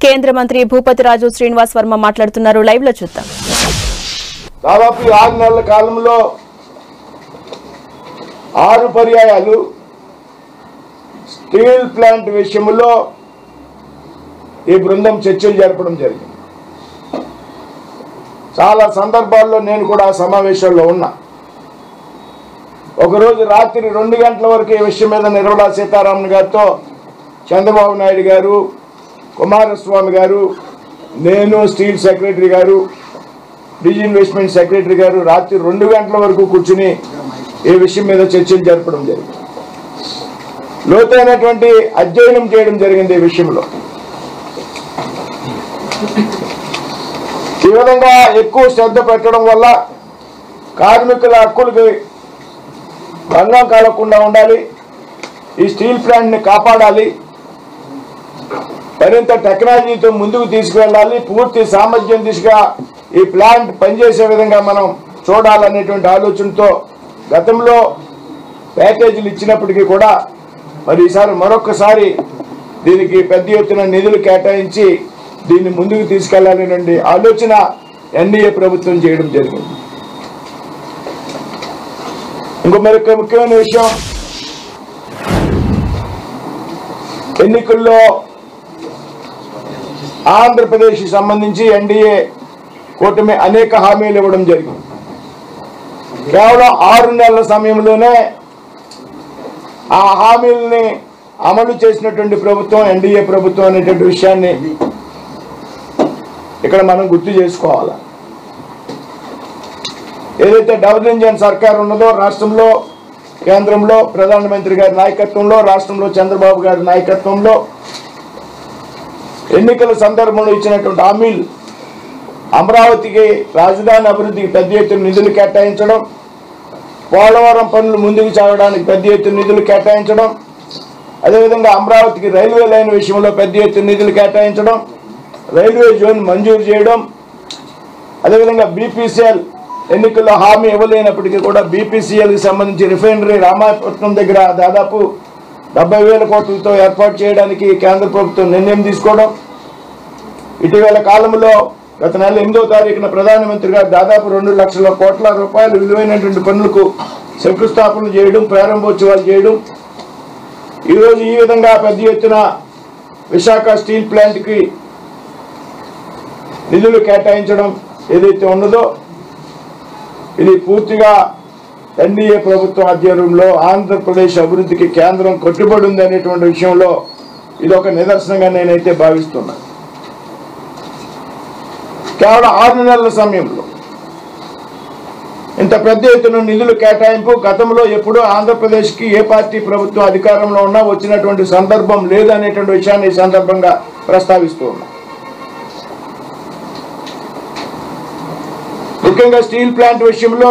కేంద్ర మంత్రి భూపతిరాజు శ్రీనివాస్ వర్మ మాట్లాడుతున్నారు. లైవ్ లో చూద్దాం. దాదాపు 6 నెలల కాలంలో 6 పర్యాయాలు స్టీల్ ప్లాంట్ విషయంలో ఈ బృందం చర్చలు జరపడం జరిగింది. చాలా సందర్భాల్లో నేను కూడా సమావేశాల్లో ఉన్నా. ఒకరోజు రాత్రి 2 గంటల వరకు ఈ విషయం మీద నిర్మలా సీతారామన్ గారితో చంద్రబాబు నాయుడు గారు, కుమారస్వామి గారు, నేను, స్టీల్ సెక్రటరీ గారు, డిజి ఇన్వెస్ట్మెంట్ సెక్రటరీ గారు రాత్రి 2 గంటల వరకు కూర్చుని ఈ విషయం మీద చర్చలు జరపడం జరిగింది. లోతైనటువంటి అధ్యయనం చేయడం జరిగింది. ఈ విషయంలో ఈ విధంగా ఎక్కువ శ్రద్ధ పెట్టడం వల్ల కార్మికుల హక్కులకి భంగం కలగకుండా ఉండాలి. ఈ స్టీల్ ప్లాంట్ని కాపాడాలి. మరింత టెక్నాలజీతో ముందుకు తీసుకువెళ్ళాలి. పూర్తి సామర్థ్యం దిశగా ఈ ప్లాంట్ పనిచేసే విధంగా మనం చూడాలనేటువంటి ఆలోచనతో గతంలో ప్యాకేజీలు ఇచ్చినప్పటికీ కూడా మరి ఈసారి మరొకసారి దీనికి పెద్ద ఎత్తున నిధులు కేటాయించి దీన్ని ముందుకు తీసుకెళ్లాలనే ఆలోచన ఎన్డీఏ ప్రభుత్వం చేయడం జరిగింది. ఇంకో మరొక ముఖ్యమైన విషయం, ఎన్నికల్లో ఆంధ్రప్రదేశ్కి సంబంధించి ఎన్డీఏ కూటమి అనేక హామీలు ఇవ్వడం జరిగింది. కేవలం 6 నెలల సమయంలోనే ఆ హామీలని అమలు చేసినటువంటి ప్రభుత్వం ఎన్డీఏ ప్రభుత్వం అనేటువంటి విషయాన్ని ఇక్కడ మనం గుర్తు చేసుకోవాలి. ఏదైతే డబుల్ ఇంజన్ సర్కార్ ఉన్నదో రాష్ట్రంలో, కేంద్రంలో ప్రధానమంత్రి గారి నాయకత్వంలో, రాష్ట్రంలో చంద్రబాబు గారి నాయకత్వంలో ఎన్నికల సందర్భంలో ఇచ్చినటువంటి హామీలు, అమరావతికి రాజధాని అభివృద్ధికి పెద్ద ఎత్తున నిధులు కేటాయించడం, పోలవరం పనులు ముందుకు సాగడానికి పెద్ద ఎత్తున నిధులు కేటాయించడం, అదేవిధంగా అమరావతికి రైల్వే లైన్ విషయంలో పెద్ద ఎత్తున నిధులు కేటాయించడం, రైల్వే జోన్ మంజూరు చేయడం, అదేవిధంగా బీపీసీఎల్ ఎన్నికల్లో హామీ ఇవ్వలేనప్పటికీ కూడా బీపీసీఎల్కి సంబంధించి రిఫైనరీ రామాయపట్నం దగ్గర దాదాపు 70,000 కోట్లతో ఏర్పాటు చేయడానికి కేంద్ర ప్రభుత్వం నిర్ణయం తీసుకోవడం, ఇటీవల కాలంలో గత నెల 8వ తారీఖున ప్రధానమంత్రి గారు దాదాపు 2 లక్షల కోట్ల రూపాయలు విలువైనటువంటి పనులకు శంకుస్థాపన చేయడం, ప్రారంభోత్సవాలు చేయడం, ఈరోజు ఈ విధంగా పెద్ద ఎత్తున విశాఖ స్టీల్ ప్లాంట్కి నిధులు కేటాయించడం ఏదైతే ఉన్నదో ఇది పూర్తిగా ఎన్డీఏ ప్రభుత్వం ఆధ్వర్యంలో ఆంధ్రప్రదేశ్ అభివృద్ధికి కేంద్రం కట్టుబడి ఉంది అనేటువంటి విషయంలో ఇది ఒక నిదర్శనంగా నేనైతే భావిస్తున్నాను. కేవలం 6 నెలల సమయంలో ఇంత పెద్ద ఎత్తున నిధులు కేటాయింపు గతంలో ఎప్పుడూ ఆంధ్రప్రదేశ్కి ఏ పార్టీ ప్రభుత్వం అధికారంలో ఉన్నా వచ్చినటువంటి సందర్భం లేదనేటువంటి విషయాన్ని ఈ సందర్భంగా ప్రస్తావిస్తూ ఉన్నా. ముఖ్యంగా స్టీల్ ప్లాంట్ విషయంలో